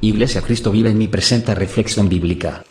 Iglesia Cristo Vive en Mí presenta Reflexión Bíblica.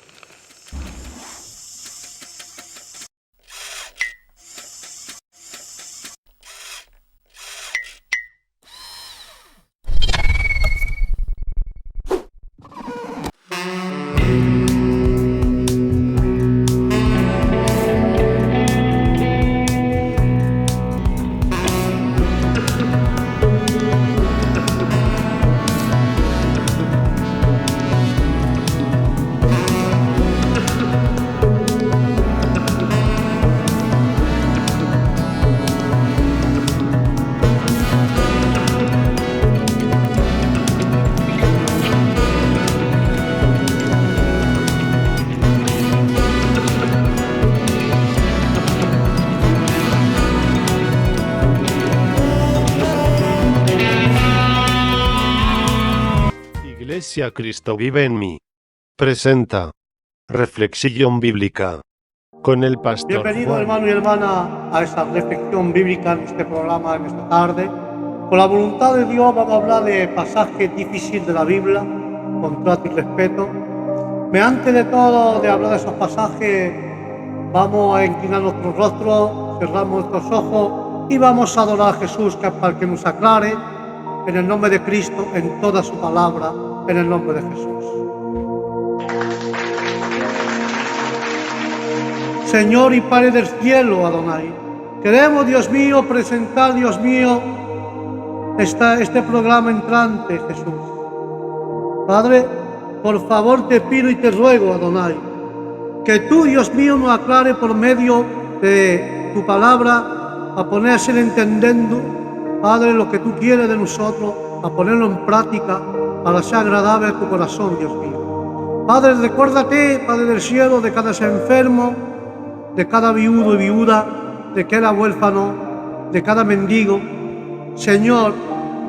Iglesia Cristo Vive en Mí presenta Reflexión Bíblica con el pastor Bienvenido, Juan. hermano y hermana, a esta reflexión bíblica en este programa, en esta tarde. Con la voluntad de Dios vamos a hablar de pasajes difíciles de la Biblia, con trato y respeto. Pero antes de todo, de hablar de esos pasajes, vamos a inclinar nuestro rostro, cerramos nuestros ojos y vamos a adorar a Jesús para que nos aclare, en el nombre de Cristo, en toda su palabra, en el nombre de Jesús. Señor y Padre del cielo, Adonai, queremos, Dios mío, presentar, Dios mío, este programa entrante, Jesús. Padre, por favor te pido y te ruego, Adonai, que tú, Dios mío, nos aclare por medio de tu palabra, a ponerse entendiendo, Padre, lo que tú quieres de nosotros, a ponerlo en práctica para ser agradable a tu corazón, Dios mío. Padre, recuérdate, Padre del cielo, de cada enfermo, de cada viudo y viuda, de cada huérfano, de cada mendigo. Señor,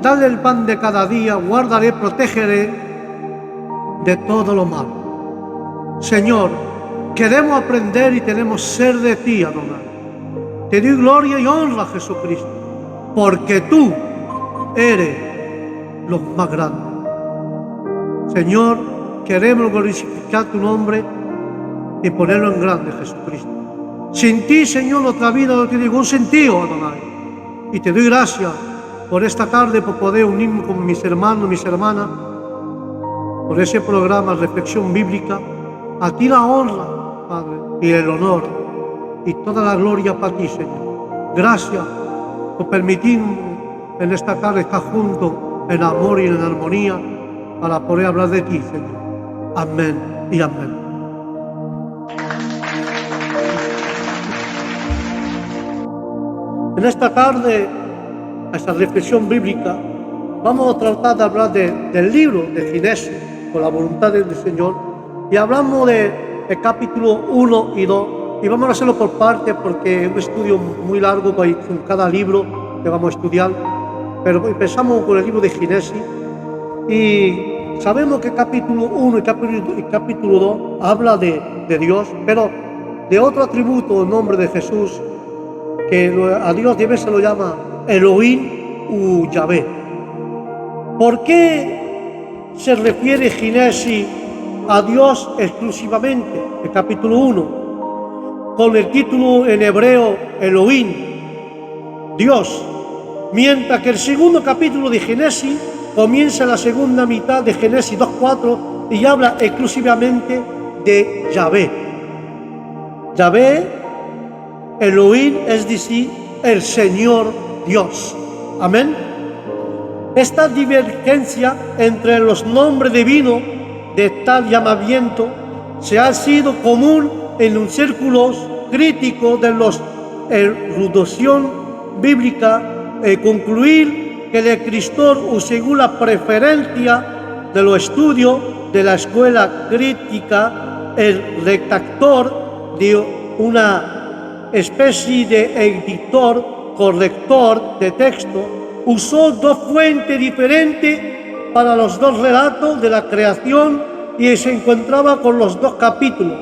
dale el pan de cada día, guardaré, protegeré de todo lo malo. Señor, queremos aprender y tenemos ser de ti, Adonai. Te doy gloria y honra, Jesucristo, porque tú eres lo más grande. Señor, queremos glorificar tu nombre y ponerlo en grande, Jesucristo. Sin ti, Señor, nuestra vida no tiene ningún sentido, Adonai. Y te doy gracias por esta tarde, por poder unirme con mis hermanos, mis hermanas, por ese programa Reflexión Bíblica. A ti la honra, Padre, y el honor, y toda la gloria para ti, Señor. Gracias por permitirme en esta tarde estar juntos en amor y en armonía para poder hablar de ti, Señor. Amén y amén. En esta tarde, a esta reflexión bíblica, vamos a tratar de hablar del libro de Génesis, con la voluntad del Señor, y hablamos del capítulo 1 y 2, y vamos a hacerlo por partes porque es un estudio muy largo con cada libro que vamos a estudiar, pero empezamos con el libro de Génesis, y sabemos que capítulo 1 y capítulo 2 habla de Dios, pero de otro atributo o nombre de Jesús, que a Dios a veces se lo llama Elohim u Yahvé. ¿Por qué se refiere Génesis a Dios exclusivamente? El capítulo 1, con el título en hebreo Elohim, Dios, mientras que el segundo capítulo de Génesis comienza la segunda mitad de Génesis 2:4 y habla exclusivamente de Yahvé. Yahvé, Elohim, es decir, el Señor Dios. Amén. Esta divergencia entre los nombres divinos de tal llamamiento se ha sido común en los círculos críticos de la erudición bíblica, concluir que el escritor, según la preferencia de los estudios de la escuela crítica, el redactor de una especie de editor, corrector de texto, usó dos fuentes diferentes para los dos relatos de la creación y se encontraba con los dos capítulos.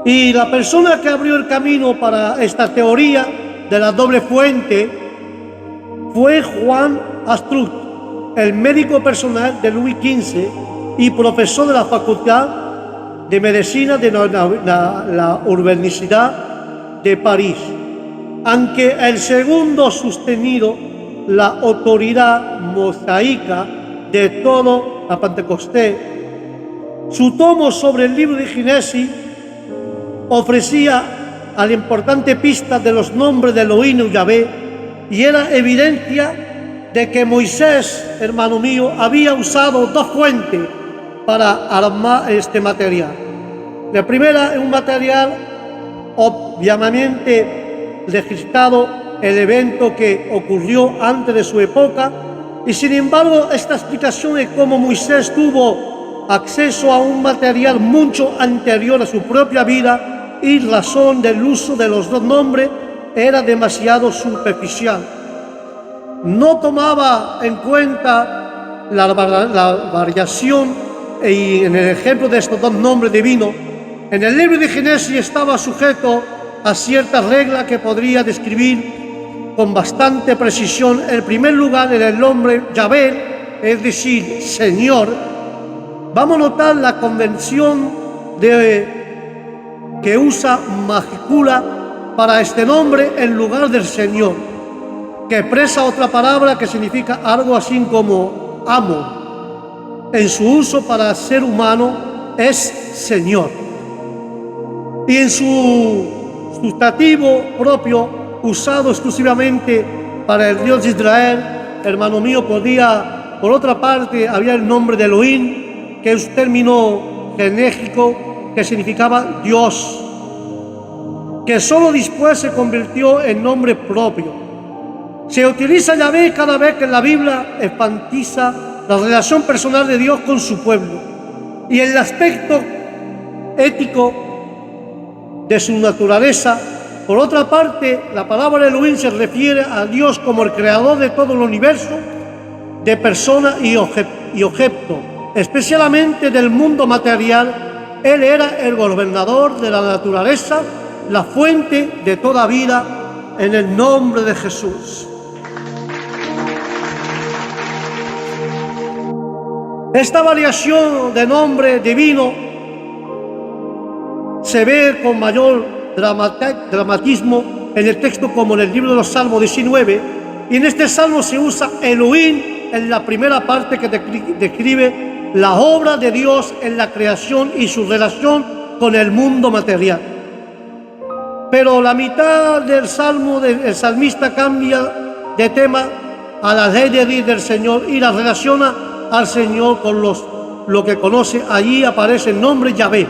Y la persona que abrió el camino para esta teoría de la doble fuente fue Juan Astruc, el médico personal de Luis XV, y profesor de la Facultad de Medicina de la Universidad de París. Aunque el segundo sostenido la autoridad mosaica de todo la Pentecostés, su tomo sobre el libro de Génesis ofrecía a la importante pista de los nombres de Elohim y Yahvé, y era evidencia de que Moisés, hermano mío, había usado dos fuentes para armar este material. La primera es un material obviamente registrado el evento que ocurrió antes de su época, y sin embargo esta explicación de cómo Moisés tuvo acceso a un material mucho anterior a su propia vida y razón del uso de los dos nombres era demasiado superficial. No tomaba en cuenta la variación, y en el ejemplo de estos dos nombres divinos, en el libro de Génesis estaba sujeto a ciertas reglas que podría describir con bastante precisión. En primer lugar, en el nombre Yahvé, es decir, Señor, vamos a notar la convención que usa mayúscula para este nombre en lugar del Señor, que expresa otra palabra que significa algo así como amo. En su uso para el ser humano es Señor. Y en su sustantivo propio, usado exclusivamente para el Dios de Israel, hermano mío, por otra parte, había el nombre de Elohim, que es un término genérico que significaba Dios, que solo después se convirtió en nombre propio. Se utiliza Yahvé cada vez que la Biblia enfatiza la relación personal de Dios con su pueblo y el aspecto ético de su naturaleza. Por otra parte, la palabra Elohim se refiere a Dios como el creador de todo el universo, de personas y objetos, especialmente del mundo material. Él era el gobernador de la naturaleza, la fuente de toda vida, en el nombre de Jesús. Esta variación de nombre divino se ve con mayor dramatismo en el texto, como en el libro de los Salmos 19, y en este salmo se usa Elohim en la primera parte que describe la obra de Dios en la creación y su relación con el mundo material. Pero la mitad del salmo del salmista cambia de tema a la ley de Dios del Señor y la relaciona al Señor con lo que conoce. Allí aparece el nombre Yahvé.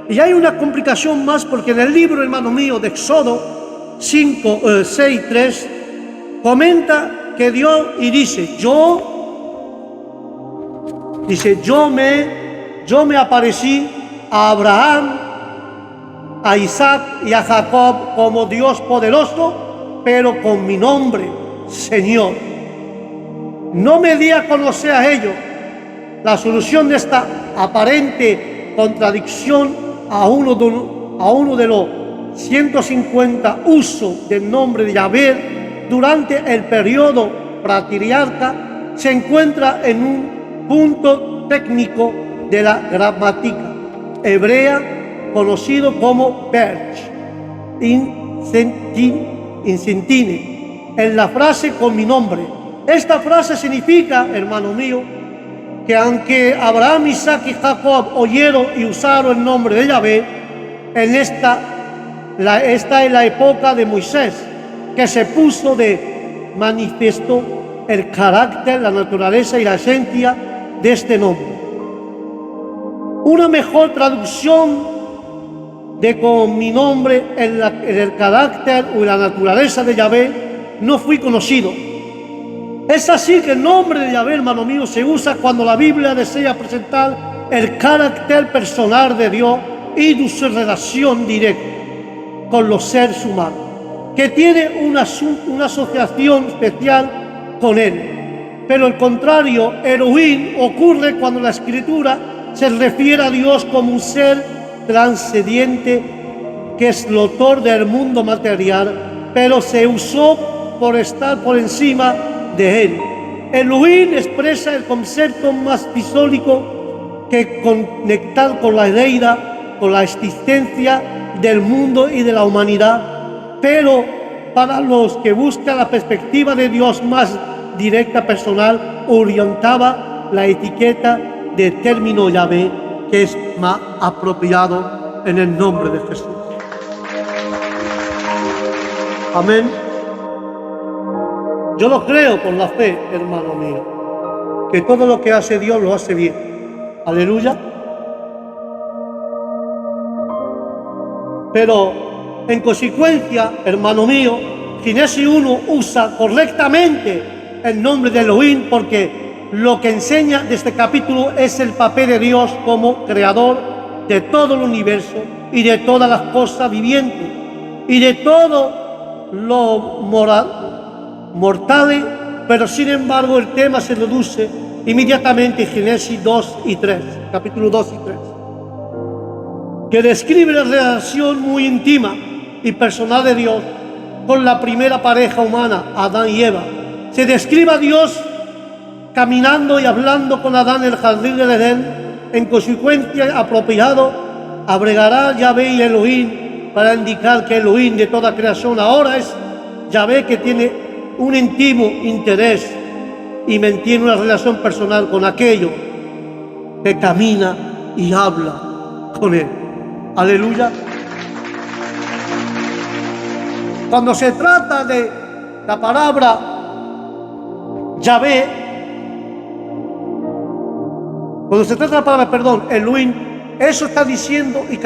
Y hay una complicación más, porque en el libro, hermano mío, de Éxodo 6:3 comenta que Dios, y dice, yo me aparecí a Abraham, a Isaac y a Jacob como Dios poderoso, pero con mi nombre, Señor. No me di a conocer a ellos. La solución de esta aparente contradicción a uno de los 150 usos del nombre de Yahvé durante el periodo patriarca se encuentra en un punto técnico de la gramática hebrea conocido como verb incentine, en la frase con mi nombre. Esta frase significa, hermano mío, que aunque Abraham, Isaac y Jacob oyeron y usaron el nombre de Yahvé, esta es la época de Moisés, que se puso de manifiesto el carácter, la naturaleza y la esencia de este nombre. Una mejor traducción de con mi nombre en el carácter o en la naturaleza de Yahvé no fui conocido. Es así que el nombre de Yahvé, hermano mío, se usa cuando la Biblia desea presentar el carácter personal de Dios y de su relación directa con los seres humanos, que tiene una asociación especial con Él. Pero el contrario, Elohim, ocurre cuando la Escritura se refiere a Dios como un ser transcendiente que es el autor del mundo material, pero se usó por estar por encima de él. Elohim expresa el concepto más fisólico que conectar con la deidad, con la existencia del mundo y de la humanidad, pero para los que buscan la perspectiva de Dios más directa, personal, orientaba la etiqueta de término Yahvé, que es más apropiado en el nombre de Jesús. Amén. Yo lo creo por la fe, hermano mío, que todo lo que hace Dios lo hace bien. Aleluya. Pero en consecuencia, hermano mío, Génesis 1 usa correctamente el nombre de Elohim, porque lo que enseña de este capítulo es el papel de Dios como creador de todo el universo y de todas las cosas vivientes y de todo lo mortales, pero sin embargo el tema se reduce inmediatamente en Génesis 2 y 3, capítulo 2 y 3, que describe la relación muy íntima y personal de Dios con la primera pareja humana, Adán y Eva. Se describe a Dios caminando y hablando con Adán en el jardín del Edén. En consecuencia, apropiado, agregará Yahvé y Elohim para indicar que Elohim de toda creación ahora es Yahvé, que tiene un íntimo interés y mantiene una relación personal con aquello que camina y habla con él. Aleluya. Cuando se trata de la palabra Yahvé, cuando se trata de la palabra, Elohim, eso está diciendo y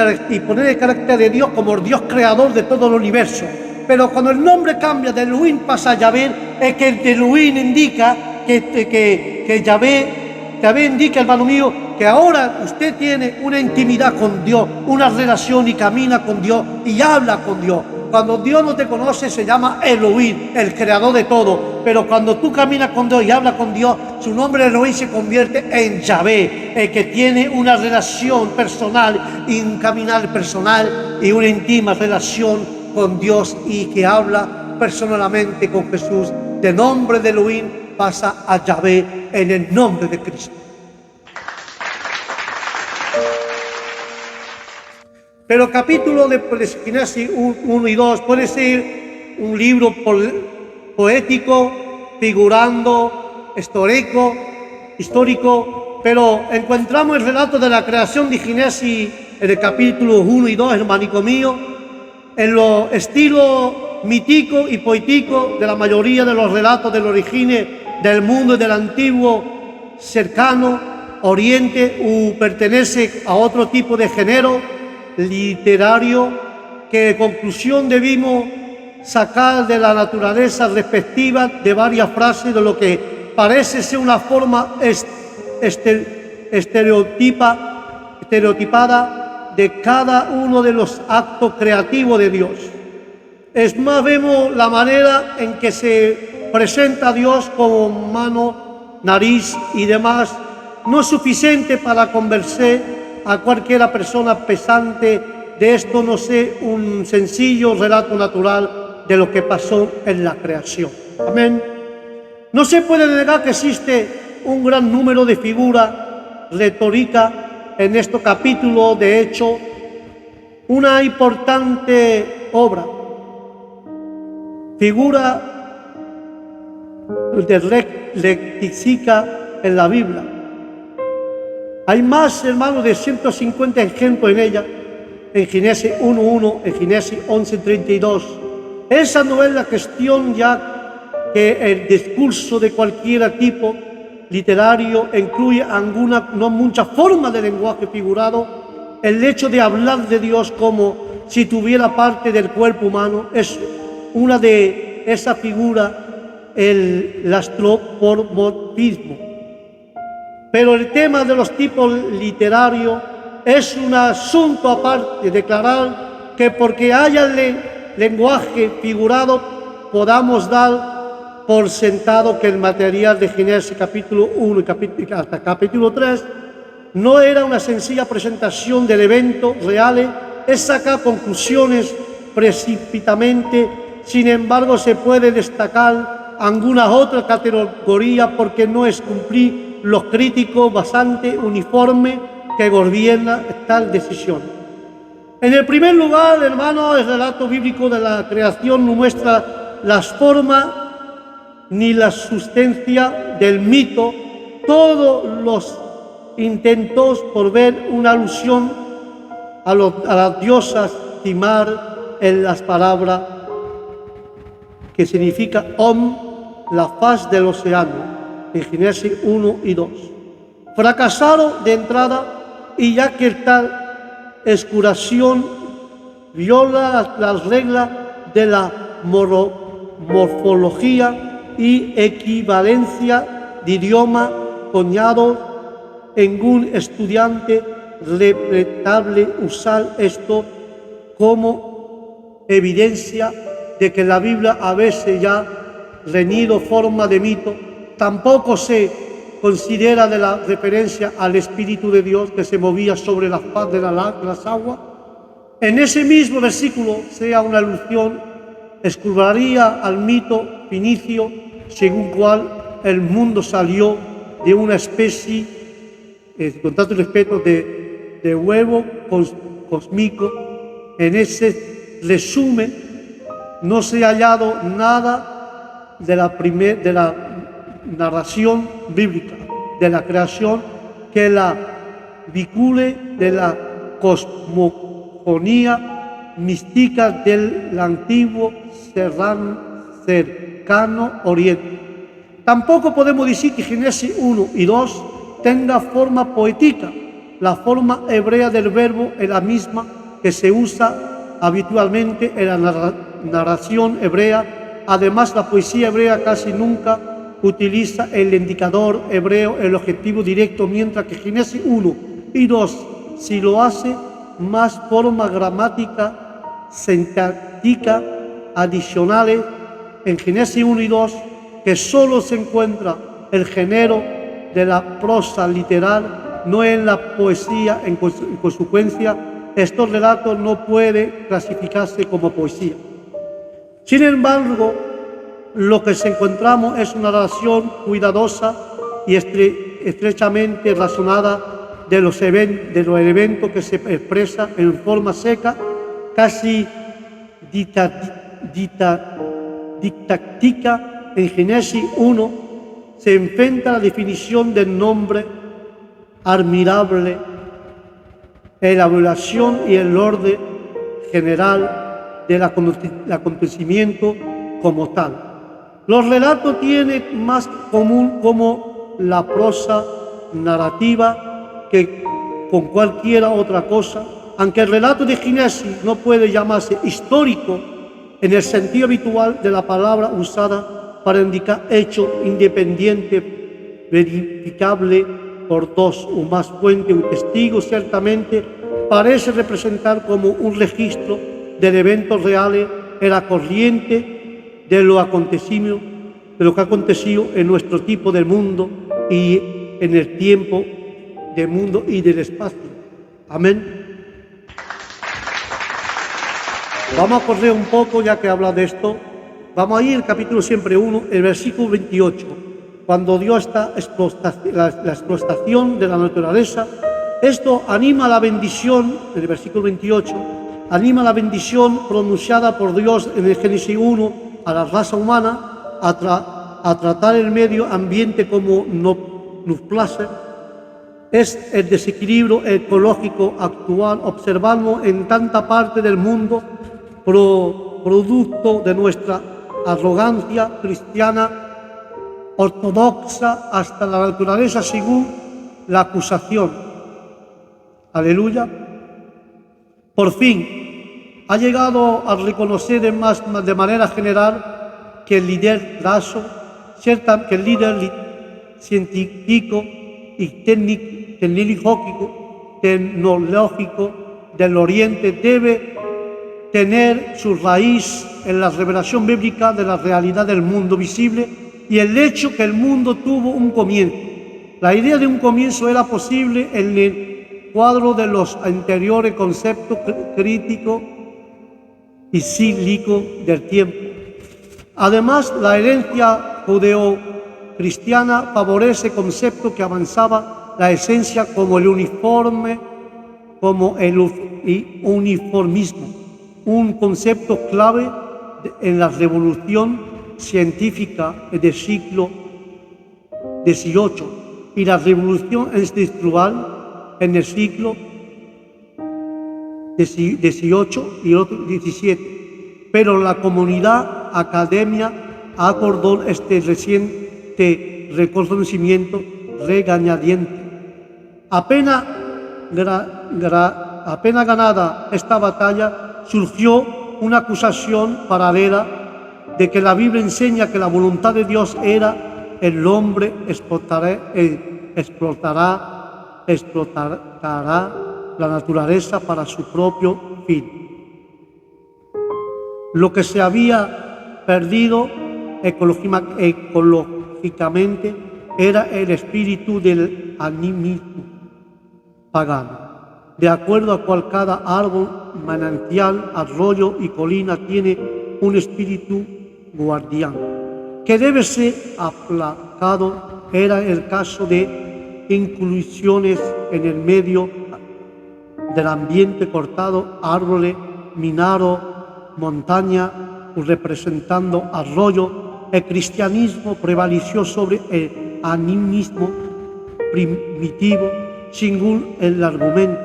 poner el carácter de Dios como el Dios creador de todo el universo. Pero cuando el nombre cambia de Elohim pasa a Yahvé, es que el Elohim indica que Yahvé indica, hermano mío, que ahora usted tiene una intimidad con Dios, una relación y camina con Dios y habla con Dios. Cuando Dios no te conoce se llama Elohim, el creador de todo. Pero cuando tú caminas con Dios y hablas con Dios, su nombre Elohim se convierte en Yahvé, el que tiene una relación personal y un caminar personal y una íntima relación con Dios y que habla personalmente con Jesús. De nombre de Elohim pasa a Yahvé en el nombre de Cristo. Pero el capítulo de Génesis 1 y 2 puede ser un libro poético, figurando, histórico, pero encontramos el relato de la creación de Génesis en el capítulo 1 y 2, hermanico mío, en los estilos mítico y poético de la mayoría de los relatos del origen del mundo y del antiguo cercano oriente, pertenece a otro tipo de género literario que en conclusión debimos sacar de la naturaleza respectiva de varias frases de lo que parece ser una forma estereotipada de cada uno de los actos creativos de Dios. Es más, vemos la manera en que se presenta a Dios como mano, nariz y demás. No es suficiente para convencer a cualquiera persona pesante de esto, no sé, un sencillo relato natural de lo que pasó en la creación. Amén. No se puede negar que existe un gran número de figuras retóricas en este capítulo. De hecho, una importante obra, figura de léxica en la Biblia. Hay más, hermanos, de 150 ejemplos en ella, en Génesis 1:1, en Génesis 11:32. Esa no es la cuestión, ya que el discurso de cualquier tipo literario incluye no muchas formas de lenguaje figurado. El hecho de hablar de Dios como si tuviera parte del cuerpo humano es una de esas figuras, el antropomorfismo. Pero el tema de los tipos literarios es un asunto aparte. Declarar que porque haya lenguaje figurado podamos dar por sentado que el material de Génesis capítulo 1 y hasta capítulo 3 no era una sencilla presentación del evento reales, es sacar conclusiones precipitadamente. Sin embargo, se puede destacar algunas otras categorías porque no es cumplir los críticos bastante uniforme que gobierna tal decisión. En el primer lugar, hermano, el relato bíblico de la creación no muestra las formas ni la sustancia del mito. Todos los intentos por ver una alusión a las diosas Timar en las palabras que significa la faz del océano, en Génesis 1 y 2. Fracasaron de entrada, y ya que tal escuración viola las reglas de la morfología y equivalencia de idioma coñado en un estudiante, respetable usar esto como evidencia de que la Biblia a veces ya reñido forma de mito. Tampoco se considera de la referencia al Espíritu de Dios que se movía sobre la faz de las aguas. En ese mismo versículo sea una alusión escurraría al mito fenicio, según cual el mundo salió de una especie, con tanto respeto, de huevo cósmico. En ese resumen no se ha hallado nada de la narración bíblica de la creación que la vincule de la cosmogonía mística del antiguo cercano Oriente. Tampoco podemos decir que Génesis 1 y 2 tenga forma poética. La forma hebrea del verbo es la misma que se usa habitualmente en la narración hebrea. Además, la poesía hebrea casi nunca utiliza el indicador hebreo, el objetivo directo, mientras que Génesis 1 y 2 si lo hace. Más formas gramáticas sintácticas adicionales en Génesis 1 y 2, que solo se encuentra el género de la prosa literal, no en la poesía. En consecuencia, estos relatos no pueden clasificarse como poesía. Sin embargo, lo que encontramos es una narración cuidadosa y estrechamente razonada de los eventos que se expresa en forma seca, casi didáctica. En Génesis 1 se enfrenta la definición del nombre admirable, la evaluación y el orden general del acontecimiento como tal. Los relatos tienen más común como la prosa narrativa que con cualquier otra cosa, aunque el relato de Génesis no puede llamarse histórico en el sentido habitual de la palabra usada para indicar hecho independiente, verificable por dos o más fuentes o testigos. Ciertamente parece representar como un registro de eventos reales en la corriente de lo que ha acontecido en nuestro tipo de mundo y en el tiempo del mundo y del espacio. Amén. Vamos a correr un poco, ya que habla de esto. Vamos a ir al capítulo siempre 1, el versículo 28, cuando Dios está la explotación de la naturaleza. Esto anima la bendición, en el versículo 28, anima la bendición pronunciada por Dios en el Génesis 1 a la raza humana a tratar el medio ambiente como nos place. Es el desequilibrio ecológico actual observamos en tanta parte del mundo, producto de nuestra arrogancia cristiana ortodoxa hasta la naturaleza según la acusación. Aleluya. Por fin ha llegado a reconocer de manera general que el líder científico y tecnológico del Oriente debe tener su raíz en la revelación bíblica de la realidad del mundo visible y el hecho que el mundo tuvo un comienzo. La idea de un comienzo era posible en el cuadro de los anteriores conceptos críticos y cíclicos del tiempo. Además, la herencia cristiana favorece concepto que avanzaba la esencia como el uniformismo, un concepto clave en la revolución científica del siglo XVIII y la revolución industrial en el siglo XVIII y XVII. Pero la comunidad academia acordó este reciente reconocimiento regañadiente. Apenas ganada esta batalla, surgió una acusación paralela de que la Biblia enseña que la voluntad de Dios era el hombre explotará la naturaleza para su propio fin. Lo que se había perdido ecológicamente era el espíritu del animismo pagano, de acuerdo al cual cada árbol, manantial, arroyo y colina tiene un espíritu guardián que debe ser aplacado. Era el caso de inclusiones en el medio del ambiente cortado, árboles, minado, montaña, representando arroyo. El cristianismo prevaleció sobre el animismo primitivo, según el argumento,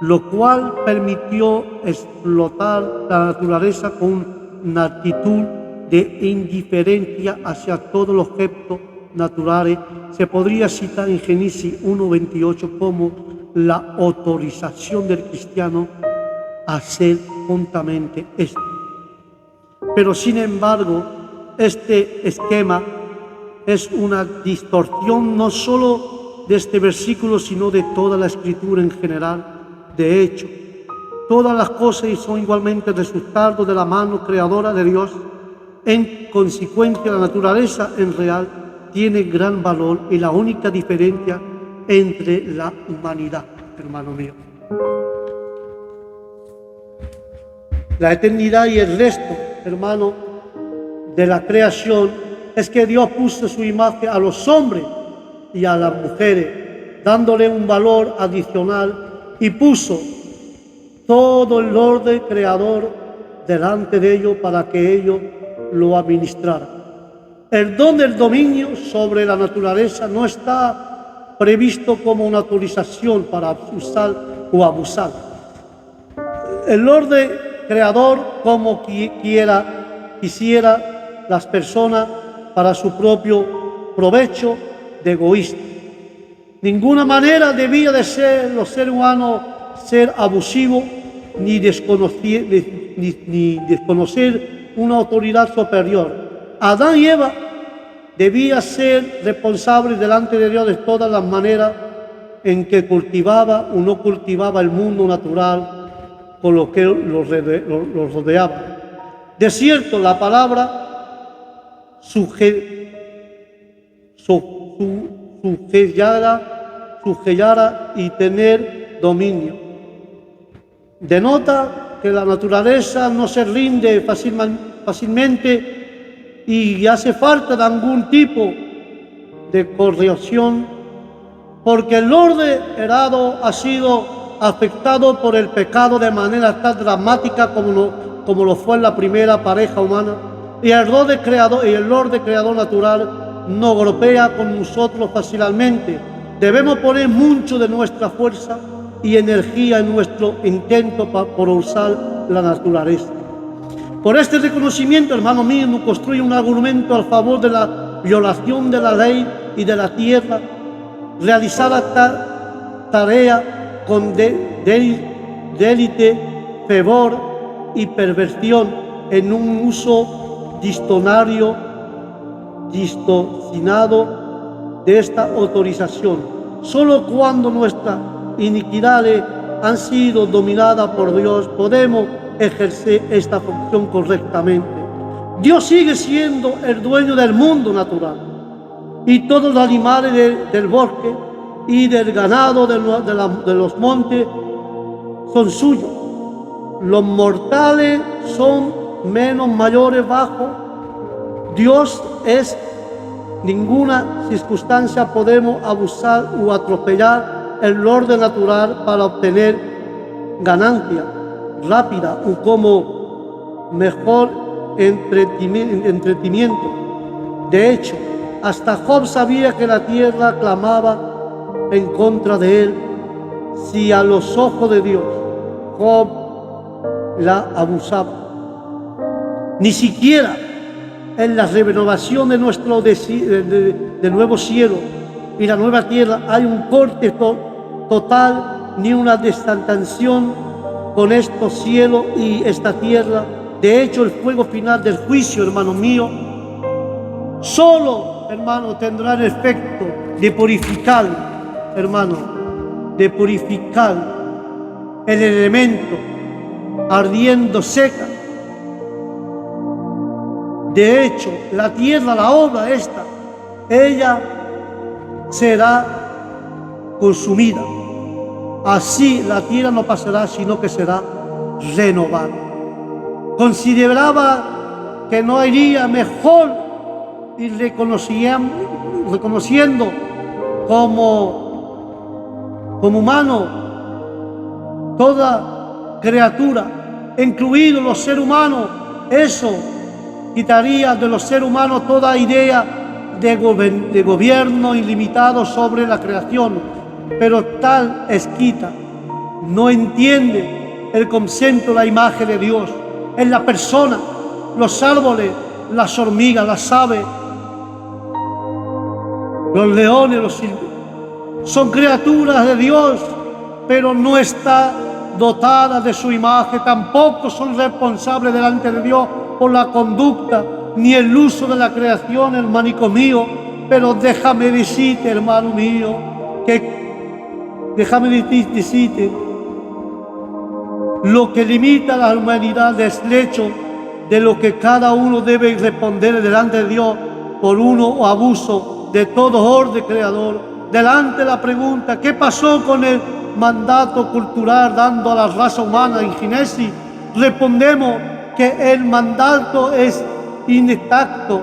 lo cual permitió explotar la naturaleza con una actitud de indiferencia hacia todos los objetos naturales. Se podría citar en Génesis 1:28 como la autorización del cristiano a hacer juntamente esto. Pero sin embargo, este esquema es una distorsión no solo de este versículo, sino de toda la Escritura en general. De hecho, todas las cosas son igualmente resultado de la mano creadora de Dios. En consecuencia, la naturaleza en real tiene gran valor y la única diferencia entre la humanidad, hermano mío. La eternidad y el resto, hermano, de la creación es que Dios puso su imagen a los hombres y a las mujeres, dándole un valor adicional, y puso todo el orden creador delante de ellos para que ellos lo administraran. El don del dominio sobre la naturaleza no está previsto como una autorización para usar o abusar. El orden creador, como quisiera las personas para su propio provecho de egoísta. Ninguna manera debía de ser los seres humanos ser abusivos ni desconocer una autoridad superior. Adán y Eva debían ser responsables delante de Dios de todas las maneras en que cultivaba o no cultivaba el mundo natural con lo que los rodeaba. De cierto, la palabra sujetar y tener dominio denota que la naturaleza no se rinde fácilmente y hace falta de algún tipo de corrección, porque el orden errado ha sido afectado por el pecado de manera tan dramática como lo fue en la primera pareja humana, y el orden creador natural no golpea con nosotros fácilmente. Debemos poner mucho de nuestra fuerza y energía en nuestro intento por usar la naturaleza. Por este reconocimiento, hermano mío, no construye un argumento a favor de la violación de la ley y de la tierra, realizar esta tarea con délite, fervor y perversión en un uso distorsionado de esta autorización. Solo cuando nuestras iniquidades han sido dominadas por Dios podemos ejercer esta función correctamente. Dios sigue siendo el dueño del mundo natural y todos los animales del bosque y del ganado de los montes son suyos. Los mortales son menos mayores bajo. Dios es ninguna circunstancia podemos abusar o atropellar el orden natural para obtener ganancia rápida o como mejor entretenimiento. De hecho, hasta Job sabía que la tierra clamaba en contra de él si a los ojos de Dios Job la abusaba. Ni siquiera en la renovación de nuestro del nuevo cielo y la nueva tierra hay un corte total ni una distanciación con estos cielos y esta tierra. De hecho, el fuego final del juicio, hermano mío, solo, hermano, tendrá el efecto de purificar, hermano, de purificar el elemento ardiendo seca. De hecho, la tierra, la obra esta, ella será consumida. Así la tierra no pasará, sino que será renovada. Consideraba que no iría mejor y reconociendo como humano toda criatura, incluidos los seres humanos, eso quitaría de los seres humanos toda idea de gobierno ilimitado sobre la creación, pero tal esquita no entiende el concepto, la imagen de Dios en la persona, los árboles, las hormigas, las aves, los leones, los silbos, son criaturas de Dios, pero no está dotada de su imagen, tampoco son responsables delante de Dios por la conducta ni el uso de la creación, hermanico mío. Pero déjame decirte, hermano mío, déjame decirte, lo que limita a la humanidad es el hecho de lo que cada uno debe responder delante de Dios por uno o abuso de todo orden creador. Delante de la pregunta, ¿qué pasó con el mandato cultural dando a la raza humana en Génesis? Respondemos que el mandato es intacto.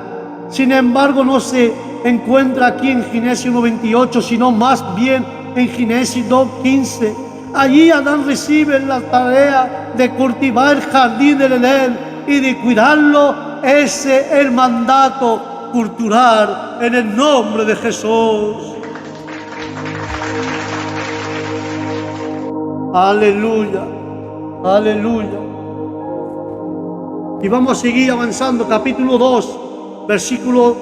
Sin embargo, no se encuentra aquí en Génesis 1:28, sino más bien en Génesis 2:15. Allí Adán recibe la tarea de cultivar el jardín del Edén y de cuidarlo. Ese es el mandato cultural en el nombre de Jesús. Aleluya, aleluya. Y vamos a seguir avanzando, capítulo 2, versículos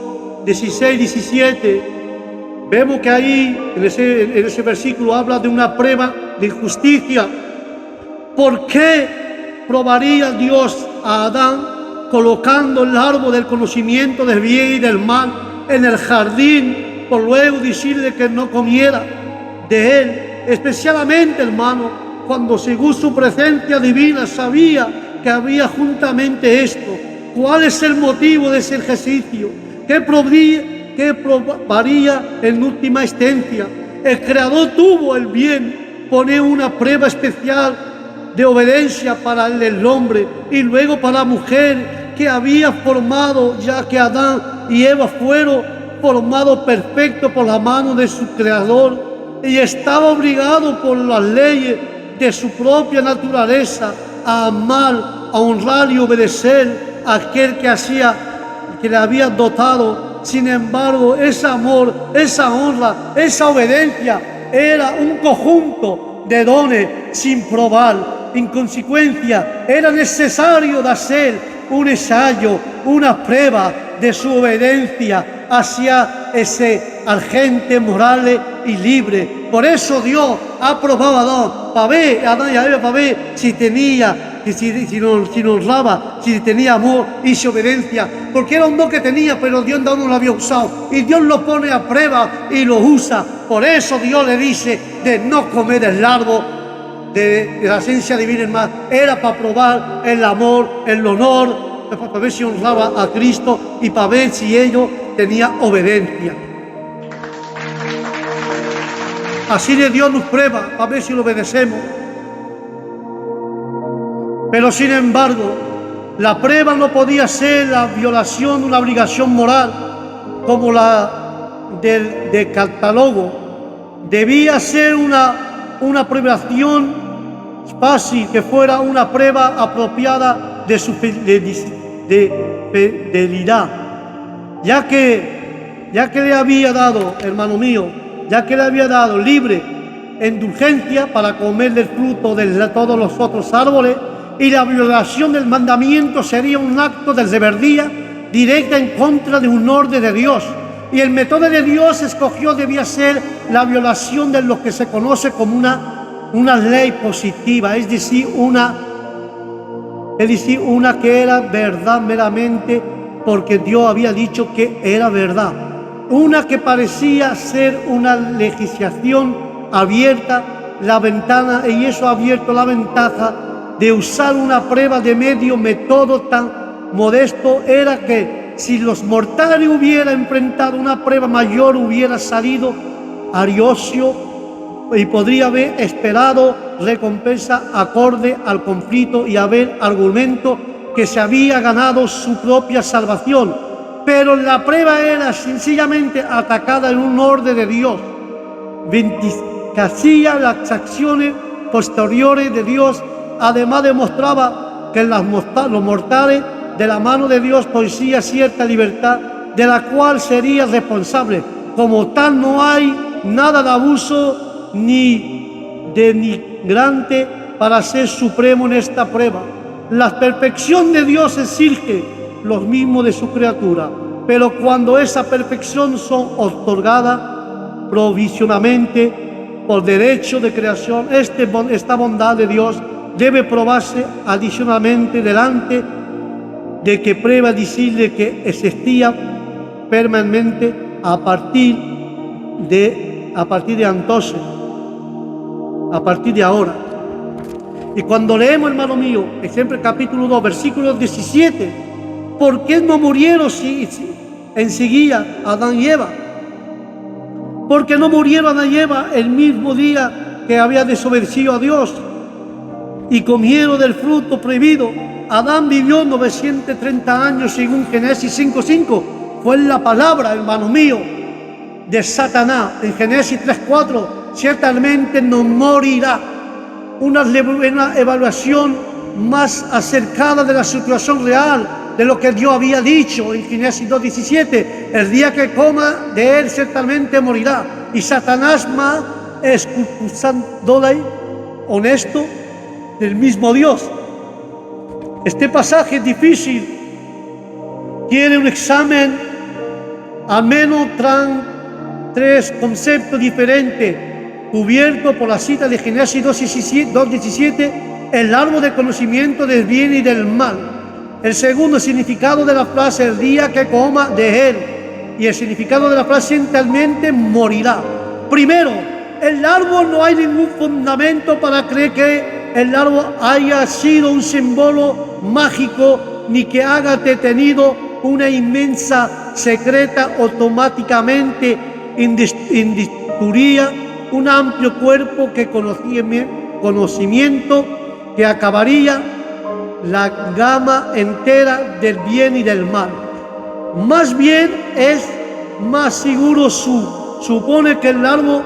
16 y 17. Vemos que ahí, en ese versículo, habla de una prueba de injusticia. ¿Por qué probaría Dios a Adán colocando el árbol del conocimiento del bien y del mal en el jardín, por luego decirle que no comiera de él? Especialmente, hermano, cuando según su presencia divina sabía que había juntamente esto. ¿Cuál es el motivo de ese ejercicio? ¿Qué probaría en última instancia? El Creador tuvo el bien poner una prueba especial de obediencia para el hombre y luego para la mujer que había formado, ya que Adán y Eva fueron formados perfectos por la mano de su Creador y estaba obligado por las leyes de su propia naturaleza a amar, a honrar y obedecer a aquel que le había dotado. Sin embargo, ese amor, esa honra, esa obediencia era un conjunto de dones sin probar. En consecuencia, era necesario de hacer un ensayo, una prueba de su obediencia hacia ese agente moral y libre. Por eso Dios ha probado a Adán y a Eva para ver si tenía, si no honraba, si tenía amor y si obediencia. Porque era un don que tenía, pero Dios no lo había usado. Y Dios lo pone a prueba y lo usa. Por eso Dios le dice de no comer del árbol de la esencia divina. En más, era para probar el amor, el honor, para ver si honraba a Cristo y para ver si ellos tenían obediencia. Así de Dios nos prueba para ver si lo obedecemos. Pero sin embargo, la prueba no podía ser la violación de una obligación moral, como la del catálogo. Debía ser una privación fácil, que fuera una prueba apropiada de su fidelidad, ya que le había dado, hermano mío, ya que le había dado libre indulgencia para comer del fruto de todos los otros árboles, y la violación del mandamiento sería un acto de rebeldía directa en contra de un orden de Dios. Y el método de Dios escogió debía ser la violación de lo que se conoce como una ley positiva, es decir, una que era verdad meramente porque Dios había dicho que era verdad. Una que parecía ser una legislación abierta, la ventana, y eso ha abierto la ventaja de usar una prueba de medio método tan modesto, era que si los mortales hubieran enfrentado una prueba mayor, hubiera salido arioso y podría haber esperado recompensa acorde al conflicto y haber argumento que se había ganado su propia salvación. Pero la prueba era sencillamente atacada en un orden de Dios. Vindicacía las acciones posteriores de Dios. Además demostraba que los mortales de la mano de Dios poseía cierta libertad de la cual sería responsable. Como tal, no hay nada de abuso ni denigrante para ser supremo en esta prueba. La perfección de Dios exige lo mismo de su criatura, pero cuando esa perfección son otorgada provisionalmente por derecho de creación, esta bondad de Dios debe probarse adicionalmente delante de que prueba decirle que existía permanentemente a partir de entonces, a partir de ahora. Y cuando leemos, hermano mío, ejemplo capítulo 2, versículo 17, ¿por qué no murieron enseguida Adán y Eva? Porque no murieron Adán y Eva el mismo día que había desobedecido a Dios y comieron del fruto prohibido. Adán vivió 930 años según Génesis 5:5. Fue la palabra, hermano mío, de Satanás en Génesis 3:4. Ciertamente no morirá. Una evaluación más acercada de la situación real de lo que Dios había dicho en Génesis 2:17. El día que coma de él ciertamente morirá. Y Satanás más escuchándole honesto del mismo Dios. Este pasaje es difícil, tiene un examen, al menos tres conceptos diferentes, cubierto por la cita de Génesis 2:17, el árbol de conocimiento del bien y del mal. El segundo significado de la frase, el día que coma de él, y el significado de la frase, ciertamente morirá. Primero, el árbol, no hay ningún fundamento para creer que el árbol haya sido un símbolo mágico, ni que haya detenido una inmensa secreta automáticamente indisturía un amplio cuerpo que conocimiento que acabaría la gama entera del bien y del mal. Más bien es más seguro supone que el árbol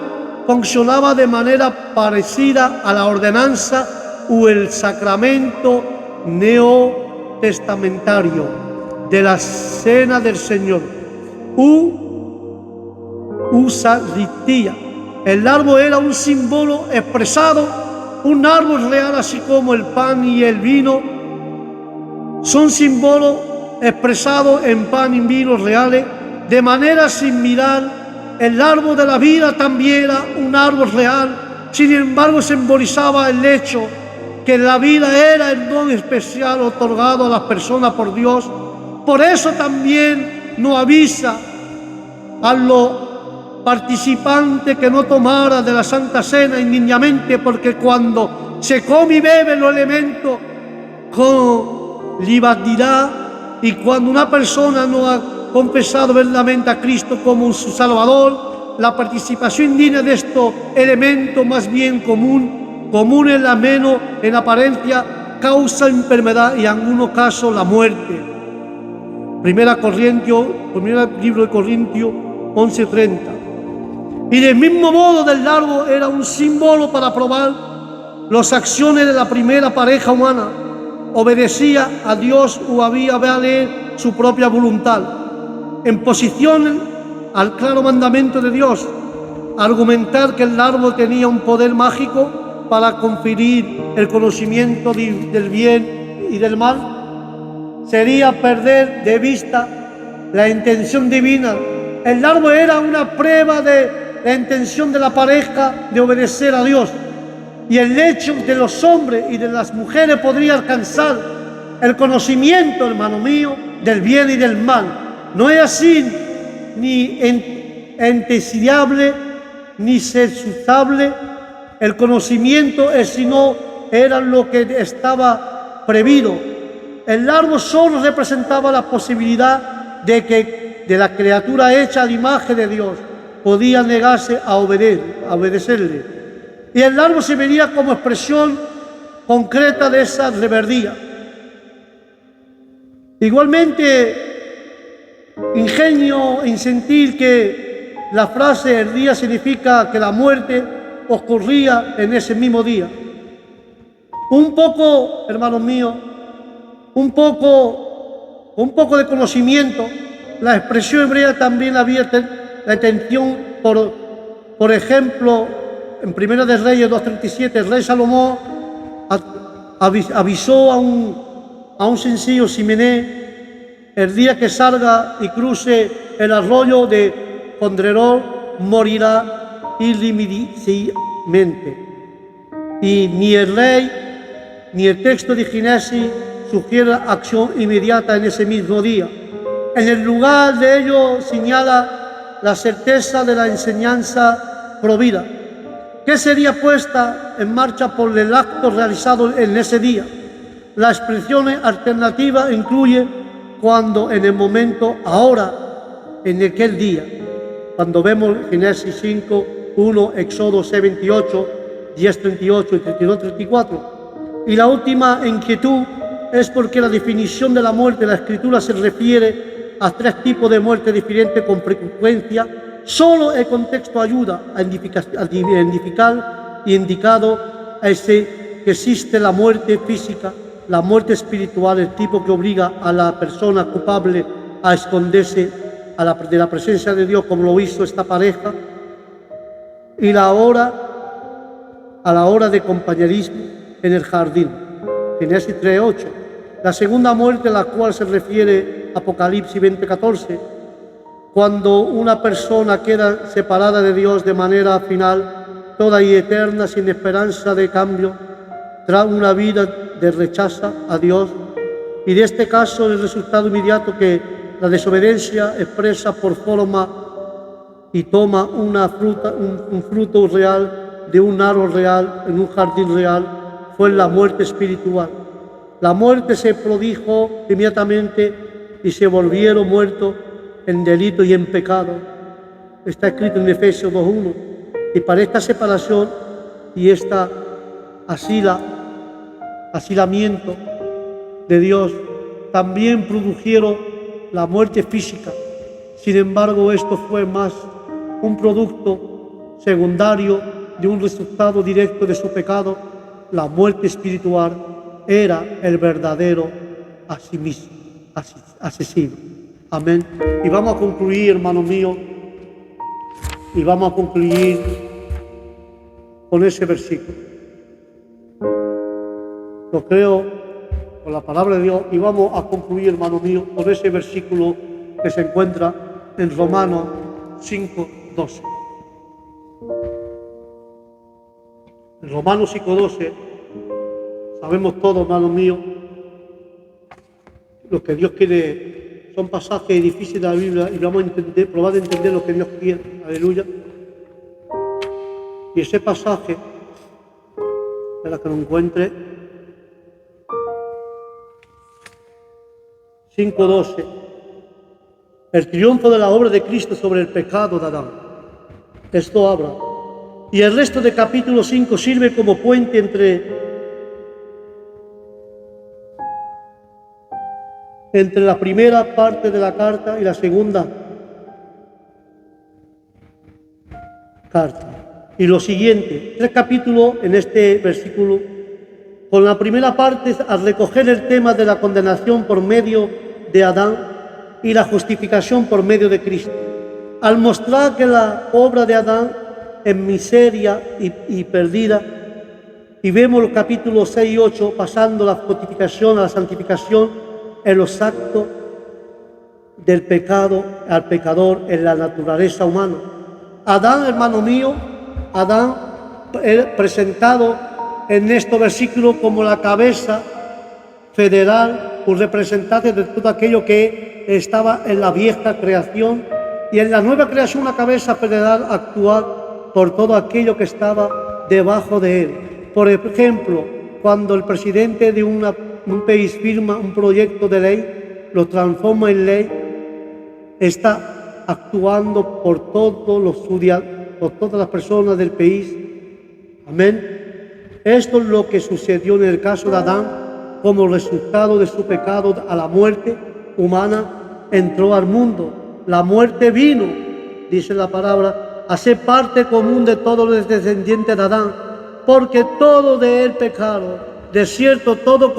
funcionaba de manera parecida a la ordenanza o el sacramento neotestamentario de la cena del Señor. Eucaristía. El árbol era un símbolo expresado, un árbol real, así como el pan y el vino son símbolos expresados en pan y vino reales. De manera similar, el árbol de la vida también era un árbol real. Sin embargo, simbolizaba el hecho que la vida era el don especial otorgado a las personas por Dios. Por eso también nos avisa a los participantes que no tomara de la Santa Cena indignamente, porque cuando se come y bebe los elementos con libertad, y cuando una persona no ha confesado verdaderamente a Cristo como su Salvador, la participación indigna de estos elementos, más bien comunes, la menos en apariencia, causa enfermedad y en algunos casos la muerte. Primer libro de Corintios 11:30. Y del mismo modo del árbol era un símbolo para probar las acciones de la primera pareja humana. Obedecía a Dios o había de su propia voluntad. En posición al claro mandamiento de Dios, argumentar que el árbol tenía un poder mágico para conferir el conocimiento del bien y del mal sería perder de vista la intención divina. El árbol era una prueba de la intención de la pareja de obedecer a Dios. Y el hecho de los hombres y de las mujeres podría alcanzar el conocimiento, hermano mío, del bien y del mal. No es así ni entesiable ni sensutable. El conocimiento es sino era lo que estaba previsto. El árbol solo representaba la posibilidad de que de la criatura hecha a la imagen de Dios podía negarse a obedecerle. Y el árbol se vería como expresión concreta de esa rebeldía. Igualmente, ingenio en sentir que la frase el día significa que la muerte ocurría en ese mismo día. Un poco, hermanos míos, un poco de conocimiento, la expresión hebrea también había la intención, por ejemplo, en Primera de Reyes 2:37, el rey Salomón avisó a un sencillo Simené: el día que salga y cruce el arroyo de Condredor, morirá irremediablemente. Y ni el rey ni el texto de Génesis sugiere acción inmediata en ese mismo día. En el lugar de ello señala la certeza de la enseñanza provida, que sería puesta en marcha por el acto realizado en ese día. La expresión alternativa incluye cuando, en el momento, ahora, en aquel día. Cuando vemos Génesis 5:1, Éxodo 6:28, 10:38 y 32:34. Y la última inquietud es porque la definición de la muerte de la Escritura se refiere a tres tipos de muerte diferentes con frecuencia. Solo el contexto ayuda a identificar y indicado a ese que existe la muerte física, la muerte espiritual, el tipo que obliga a la persona culpable a esconderse de la presencia de Dios, como lo hizo esta pareja, y a la hora de compañerismo en el jardín, Génesis 3:8. La segunda muerte a la cual se refiere Apocalipsis 20:14, cuando una persona queda separada de Dios de manera final, toda y eterna, sin esperanza de cambio, tras una vida de rechazo a Dios. Y de este caso el resultado inmediato que la desobediencia expresa por forma y toma un fruto real de un árbol real en un jardín real, fue la muerte espiritual. La muerte se produjo inmediatamente y se volvieron muertos en delito y en pecado. Está escrito en Efesios 2:1. Y para esta separación y esta asilamiento de Dios también produjeron la muerte física. Sin embargo, esto fue más un producto secundario de un resultado directo de su pecado. La muerte espiritual era el verdadero asesino. Amén. Y vamos a concluir, hermano mío, y vamos a concluir con ese versículo. Lo creo con la palabra de Dios, y vamos a concluir, hermano mío, con ese versículo que se encuentra en Romanos 5:12. En Romanos 5:12 sabemos todos, hermano mío, lo que Dios quiere. Son pasajes difíciles de la Biblia y vamos a probar a entender lo que Dios quiere. Aleluya. Y ese pasaje, para que lo encuentre, 5:12, el triunfo de la obra de Cristo sobre el pecado de Adán. Esto habla. Y el resto del capítulo 5 sirve como puente entre entre la primera parte de la carta y la segunda carta. Y lo siguiente, 3 capítulos en este versículo. Con la primera parte, al recoger el tema de la condenación por medio de Adán y la justificación por medio de Cristo. Al mostrar que la obra de Adán es miseria y perdida, y vemos los capítulos 6 y 8 pasando la justificación a la santificación en los actos del pecado al pecador en la naturaleza humana. Adán, hermano mío, Adán presentado en estos versículos como la cabeza federal, un representante de todo aquello que estaba en la vieja creación, y en la nueva creación una cabeza federal actual por todo aquello que estaba debajo de él. Por ejemplo, cuando el presidente de un país firma un proyecto de ley, lo transforma en ley, está actuando por todas las personas del país. Amén. Esto es lo que sucedió en el caso de Adán, como resultado de su pecado a la muerte humana entró al mundo. La muerte vino, dice la palabra, a ser parte común de todos los descendientes de Adán, porque todo de él pecaron. De cierto, todo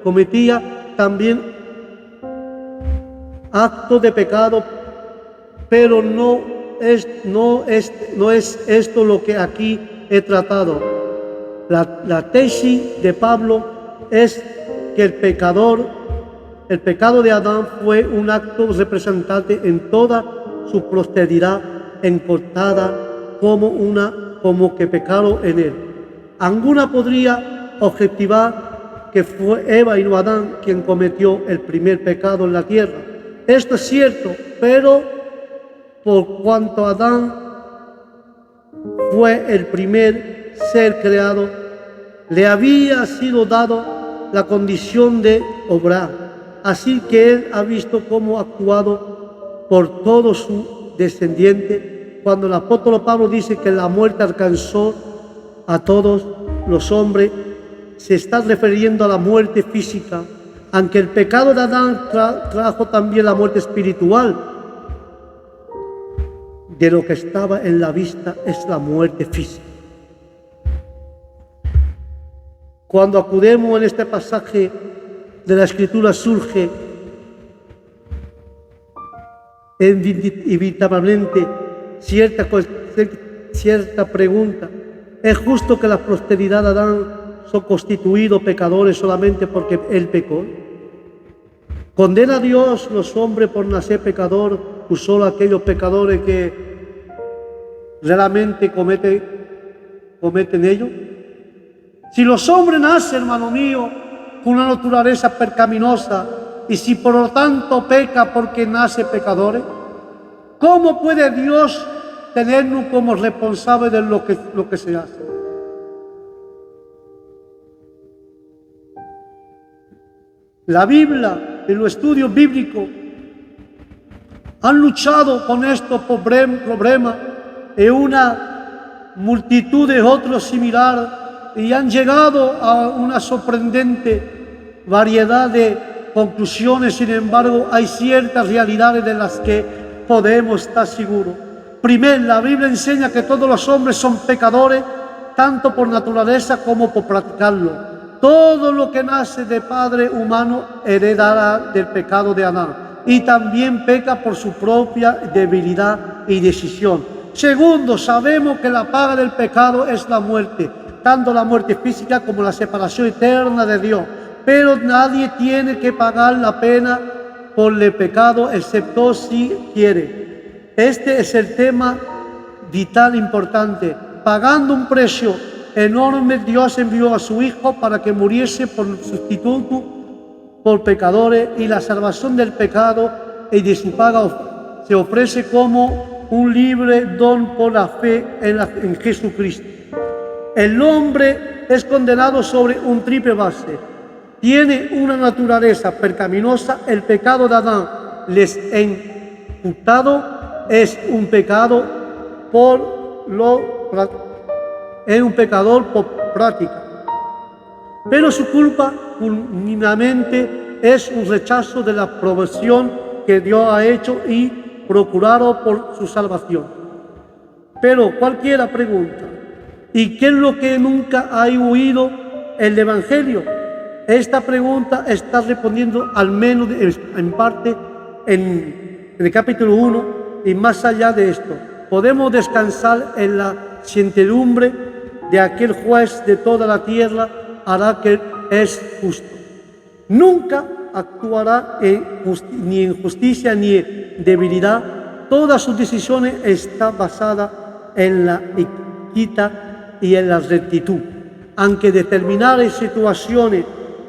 cometía también actos de pecado, pero no es esto lo que aquí he tratado. La tesis de Pablo es que el pecado de Adán fue un acto representante en toda su posteridad, encortada como que pecaron en él. Alguna podría objetivar que fue Eva y no Adán quien cometió el primer pecado en la tierra. Esto es cierto, pero por cuanto Adán fue el primer ser creado, le había sido dado la condición de obrar. Así que él ha visto cómo ha actuado por todo su descendiente. Cuando el apóstol Pablo dice que la muerte alcanzó a todos los hombres, se está refiriendo a la muerte física, aunque el pecado de Adán trajo también la muerte espiritual. De lo que estaba en la vista es la muerte física. Cuando acudimos en este pasaje de la Escritura surge inevitablemente cierta pregunta. ¿Es justo que la posteridad de Adán son constituidos pecadores solamente porque él pecó? ¿Condena a Dios los hombres por nacer pecador o solo aquellos pecadores que realmente cometen ellos? Si los hombres nacen, hermano mío, con una naturaleza pecaminosa, y si por lo tanto peca porque nace pecadores, ¿cómo puede Dios tenernos como responsables de lo que se hace? La Biblia y los estudios bíblicos han luchado con estos problemas y una multitud de otros similares, y han llegado a una sorprendente variedad de conclusiones. Sin embargo, hay ciertas realidades de las que podemos estar seguros. Primero, la Biblia enseña que todos los hombres son pecadores, tanto por naturaleza como por practicarlo. Todo lo que nace de padre humano heredará del pecado de Adán, y también peca por su propia debilidad y decisión. Segundo, sabemos que la paga del pecado es la muerte, tanto la muerte física como la separación eterna de Dios. Pero nadie tiene que pagar la pena por el pecado, excepto si quiere. Este es el tema vital importante. Pagando un precio enorme, Dios envió a su Hijo para que muriese por sustituto por pecadores, y la salvación del pecado y de su paga se ofrece como un libre don por la fe en Jesucristo. El hombre es condenado sobre un triple base. Tiene una naturaleza pecaminosa. El pecado de Adán les ha imputado, es un pecador por práctica. Pero su culpa culminante es un rechazo de la provisión que Dios ha hecho y procurado por su salvación. Pero cualquiera pregunta, ¿y qué es lo que nunca ha oído el Evangelio? Esta pregunta está respondiendo al menos en parte en el capítulo 1 y más allá de esto. Podemos descansar en la certidumbre de aquel juez de toda la tierra hará que es justo. Nunca actuará ni en justicia ni en debilidad. Todas sus decisiones están basadas en la equidad y en la rectitud. Aunque determinadas situaciones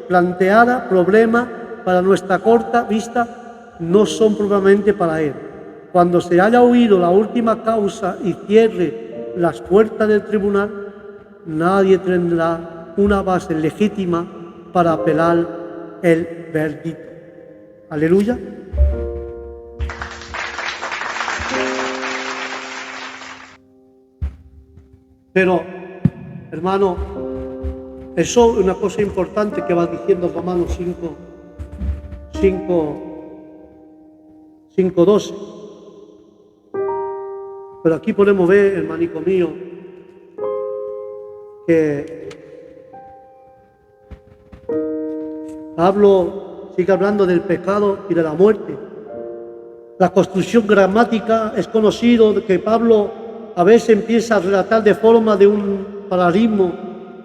planteadas, problemas para nuestra corta vista, no son propiamente para él. Cuando se haya oído la última causa y cierre las puertas del tribunal, nadie tendrá una base legítima para apelar el veredicto. Aleluya. Pero, hermano, eso es una cosa importante que va diciendo Romanos 5:12. Pero aquí podemos ver, hermanico mío, que Pablo sigue hablando del pecado y de la muerte. La construcción gramática es conocido que Pablo a veces empieza a relatar de forma de un paralelismo,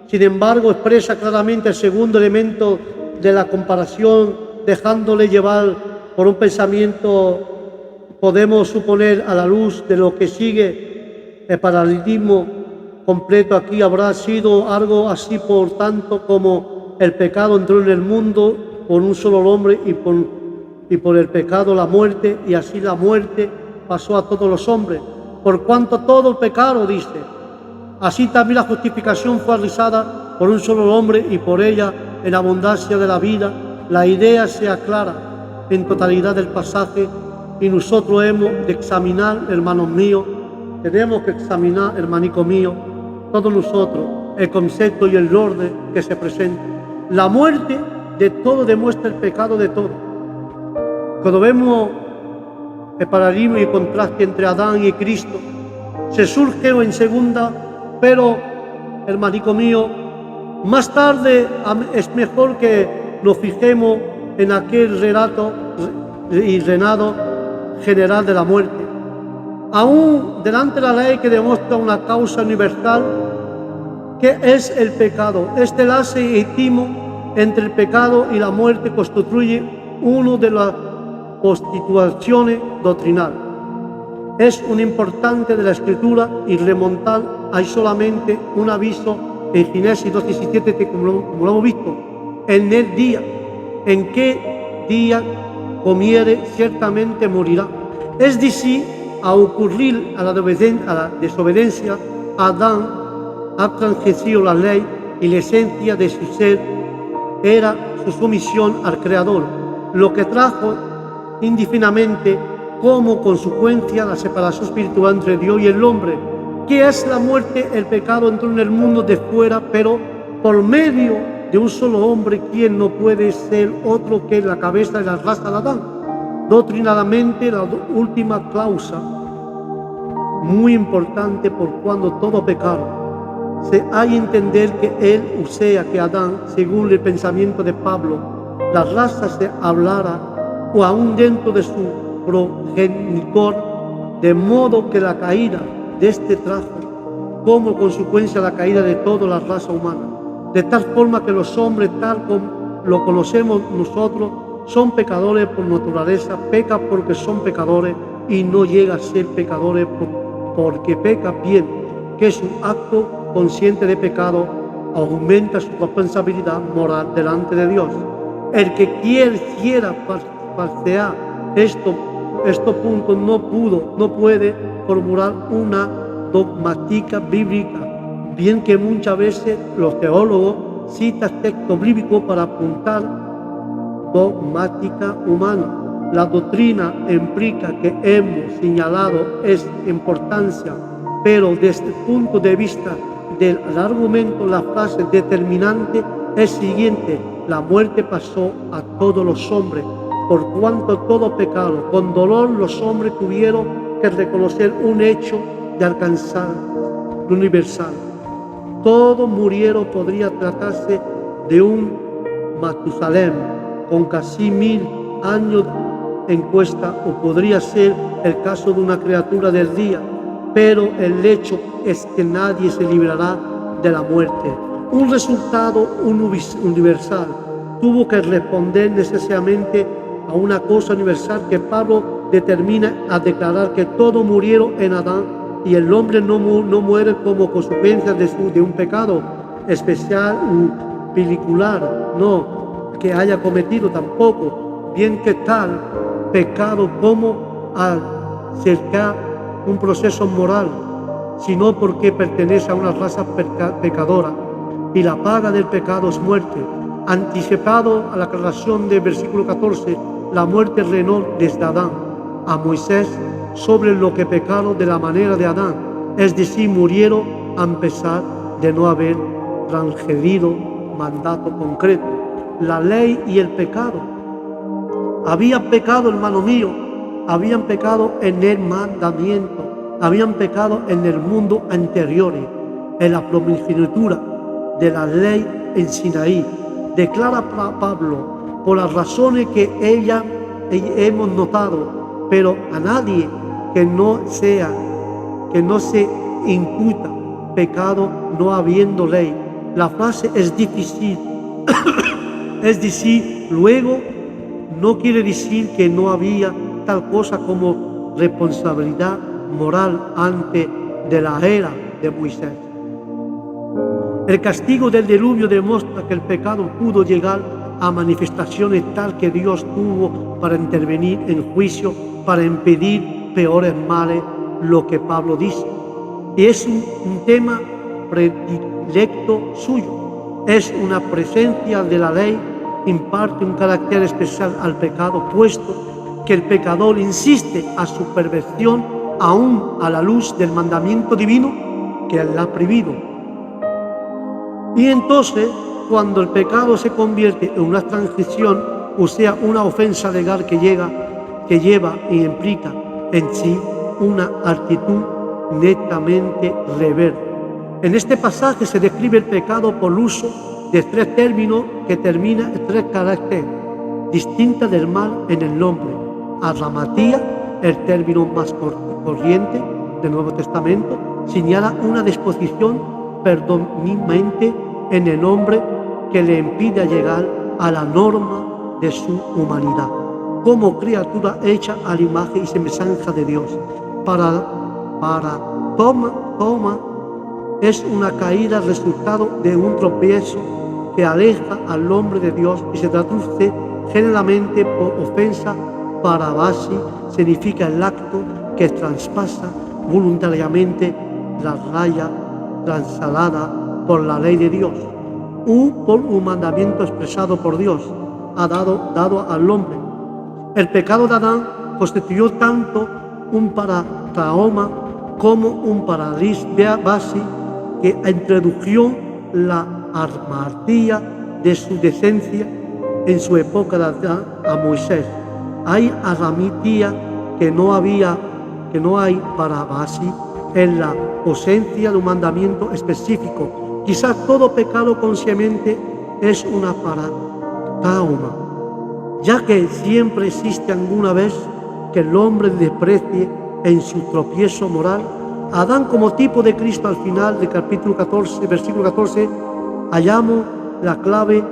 sin embargo expresa claramente el segundo elemento de la comparación, dejándole llevar por un pensamiento. Podemos suponer a la luz de lo que sigue el paralelismo completo aquí habrá sido algo así, por tanto, como el pecado entró en el mundo por un solo hombre y por el pecado la muerte, y así la muerte pasó a todos los hombres. Por cuanto todo el pecado, dice, así también la justificación fue realizada por un solo hombre y por ella en abundancia de la vida. La idea se aclara en totalidad del pasaje y nosotros hemos de examinar, hermanos míos, tenemos que examinar, hermanico mío, todos nosotros, el concepto y el orden que se presenta. La muerte de todo demuestra el pecado de todo. Cuando vemos el paradigma y el contraste entre Adán y Cristo, se surge en segunda, pero, hermanico mío, más tarde es mejor que nos fijemos en aquel relato y reinado general de la muerte. Aún delante de la ley que demuestra una causa universal, que es el pecado. Este enlace íntimo entre el pecado y la muerte constituye uno de las constituciones doctrinales. Es un importante de la Escritura y remontar hay solamente un aviso en Génesis 2:17, que como lo hemos visto, en el día en que día comiere, ciertamente morirá. Es decir, a ocurrir a la desobediencia, Adán ha transgredido la ley y la esencia de su ser era su sumisión al Creador, lo que trajo indefinidamente como consecuencia la separación espiritual entre Dios y el hombre. ¿Qué es la muerte? El pecado entró en el mundo de fuera, pero por medio de un solo hombre, quien no puede ser otro que la cabeza de la raza de Adán. Doctrinalmente, la última cláusula, muy importante, por cuando todo pecado, se hay a entender que él, o sea, que Adán, según el pensamiento de Pablo, la raza se hablara o aún dentro de su progenitor, de modo que la caída de este trajo como consecuencia la caída de toda la raza humana, de tal forma que los hombres, tal como lo conocemos nosotros, son pecadores por naturaleza, pecan porque son pecadores y no llega a ser pecadores porque peca bien, que es un acto consciente de pecado, aumenta su responsabilidad moral delante de Dios. El que quiera falsear estos puntos no puede formular una dogmática bíblica, bien que muchas veces los teólogos citan textos bíblicos para apuntar dogmática humana. La doctrina implica que hemos señalado es importancia, pero desde el punto de vista del argumento, la frase determinante es siguiente: la muerte pasó a todos los hombres, por cuanto todo pecado, con dolor los hombres tuvieron que reconocer un hecho de alcanzar lo universal. Todos murieron. Podría tratarse de un Matusalén con casi 1000 años en cuesta, o podría ser el caso de una criatura del día, pero el hecho es que nadie se librará de la muerte. Un resultado universal tuvo que responder necesariamente a una cosa universal que Pablo determina a declarar que todos murieron en Adán, y el hombre no muere como consecuencia de un pecado especial u particular, no que haya cometido tampoco, bien que tal pecado como acercar un proceso moral, sino porque pertenece a una raza pecadora, y la paga del pecado es muerte. Anticipado a la aclaración del versículo 14, la muerte reinó desde Adán a Moisés sobre lo que pecaron de la manera de Adán, es decir, murieron a pesar de no haber transgredido mandato concreto. La ley y el pecado. Habían pecado, hermano mío, habían pecado en el mandamiento, habían pecado en el mundo anterior, en la primogenitura de la ley en Sinaí. Declara Pablo, por las razones que hemos notado, pero a nadie que no se imputa pecado no habiendo ley. La frase es difícil, es decir, luego no quiere decir que no había tal cosa como responsabilidad moral antes de la era de Moisés. El castigo del diluvio demuestra que el pecado pudo llegar a manifestaciones tal que Dios tuvo para intervenir en juicio para impedir peores males, lo que Pablo dice. Y es un tema predilecto suyo. Es una presencia de la ley, imparte un carácter especial al pecado, puesto que el pecador insiste a su perversión aún a la luz del mandamiento divino que él ha prohibido. Y entonces, cuando el pecado se convierte en una transgresión, o sea, una ofensa legal que lleva y implica en sí una actitud netamente rebelde. En este pasaje se describe el pecado por el uso de 3 términos que terminan en 3 caracteres distintas del mal en el nombre. Arramatía, el término más corriente del Nuevo Testamento, señala una disposición predominante en el hombre que le impide llegar a la norma de su humanidad, como criatura hecha a la imagen y semejanza de Dios. Para Toma es una caída resultado de un tropiezo que aleja al hombre de Dios y se traduce generalmente por ofensa. Para Basi significa el acto que traspasa voluntariamente la raya transalada por la ley de Dios, o por un mandamiento expresado por Dios, ha dado al hombre. El pecado de Adán constituyó tanto un paratrauma como un paradis base que introdujo la armatía de su decencia en su época de Adán a Moisés. Hay arramitía que no hay para base en la ausencia de un mandamiento específico. Quizás todo pecado consciente es una paratrauma, ya que siempre existe alguna vez que el hombre desprecie en su tropiezo moral. Adán, como tipo de Cristo, al final del capítulo 14, versículo 14, hallamos la clave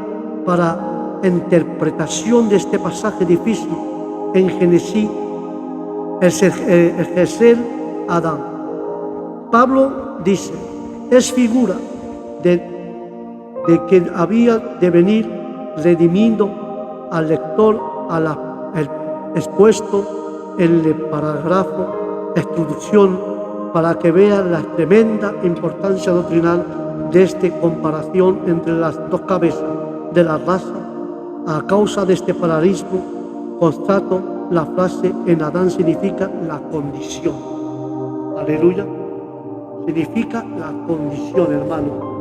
para interpretación de este pasaje difícil en Génesis, ejercer Adán. Pablo dice, es figura de que había de venir redimiendo al lector el expuesto en el parágrafo introducción, para que vea la tremenda importancia doctrinal de esta comparación entre las dos cabezas de la raza. A causa de este paralelismo, constato la frase en Adán significa la condición. Aleluya. Significa la condición, hermano.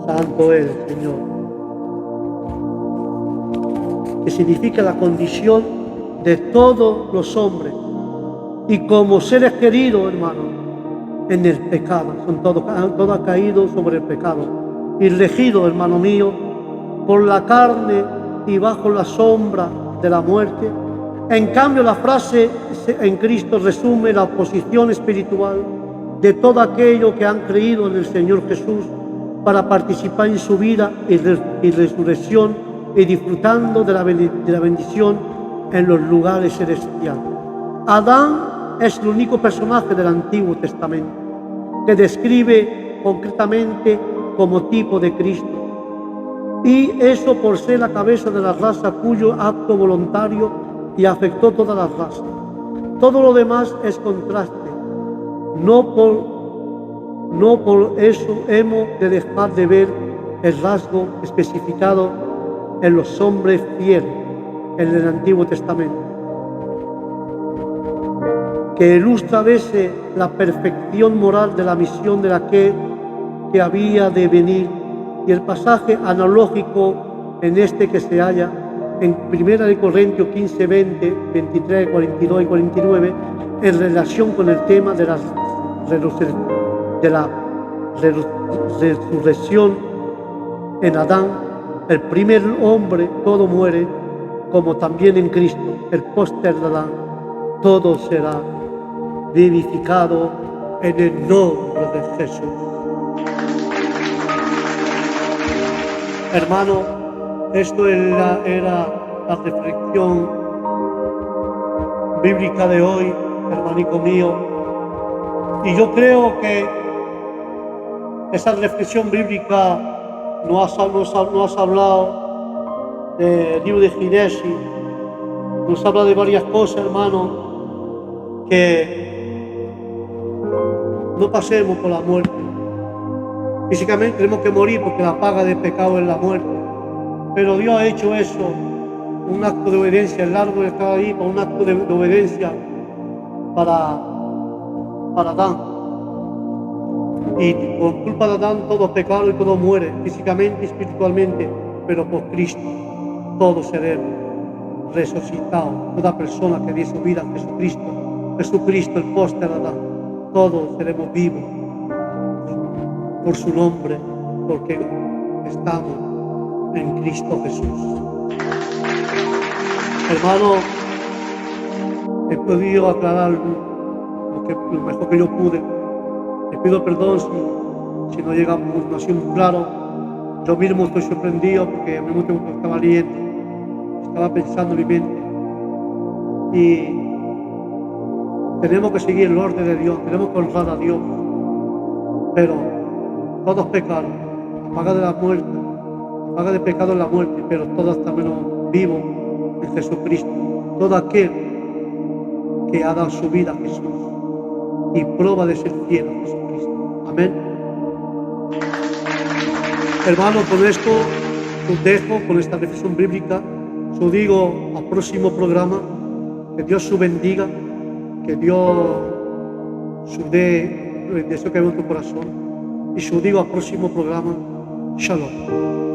Santo es el Señor. Que significa la condición de todos los hombres. Y como seres queridos, hermano, en el pecado. Son todos caídos sobre el pecado. Y regidos, hermano mío, por la carne y bajo la sombra de la muerte. En cambio, la frase en Cristo resume la posición espiritual de todo aquello que han creído en el Señor Jesús para participar en su vida y resurrección y disfrutando de la bendición en los lugares celestiales. Adán es el único personaje del Antiguo Testamento que describe concretamente como tipo de Cristo. Y eso por ser la cabeza de la raza cuyo acto voluntario y afectó todas las razas. Todo lo demás es contraste. No por eso hemos de dejar de ver el rasgo especificado en los hombres fieles en el Antiguo Testamento, que ilustra a veces la perfección moral de la misión de aquel que había de venir, y el pasaje analógico en este que se halla en 1 Corintios 15, 20, 23, 42 y 49, en relación con el tema de la resurrección en Adán, el primer hombre, todo muere, como también en Cristo, el póster de Adán, todo será vivificado en el nombre de Jesús. Hermano, esto era la reflexión bíblica de hoy, hermanico mío, y yo creo que esa reflexión bíblica nos has hablado del libro de Génesis, nos habla de varias cosas, hermano, que no pasemos por la muerte. Físicamente tenemos que morir porque la paga del pecado es la muerte, pero Dios ha hecho eso, un acto de obediencia. El árbol estaba ahí para un acto de obediencia para Adán, y por culpa de Adán todos pecaron y todos mueren físicamente y espiritualmente, pero por Cristo todos seremos resucitados. Toda persona que dio su vida a Jesucristo el póster de Adán, todos seremos vivos por su nombre, porque estamos en Cristo Jesús. Hermano, he podido aclarar lo mejor que yo pude. Le pido perdón si no llegamos, no ha sido muy claro. Yo mismo estoy sorprendido porque al mismo tiempo que estaba leyendo, estaba pensando en mi mente. Y tenemos que seguir el orden de Dios, tenemos que honrar a Dios. Pero todos pecaron, la paga de la muerte, la paga del pecado es la muerte, pero todos estamos vivos en Jesucristo. Todo aquel que ha dado su vida a Jesús y prueba de ser fiel a Jesucristo. Amén. Hermano, con esto os dejo, con esta reflexión bíblica. Os digo al próximo programa, que Dios os bendiga, que Dios os dé el deseo que hay en tu corazón. Y os digo al próximo programa, Shalom.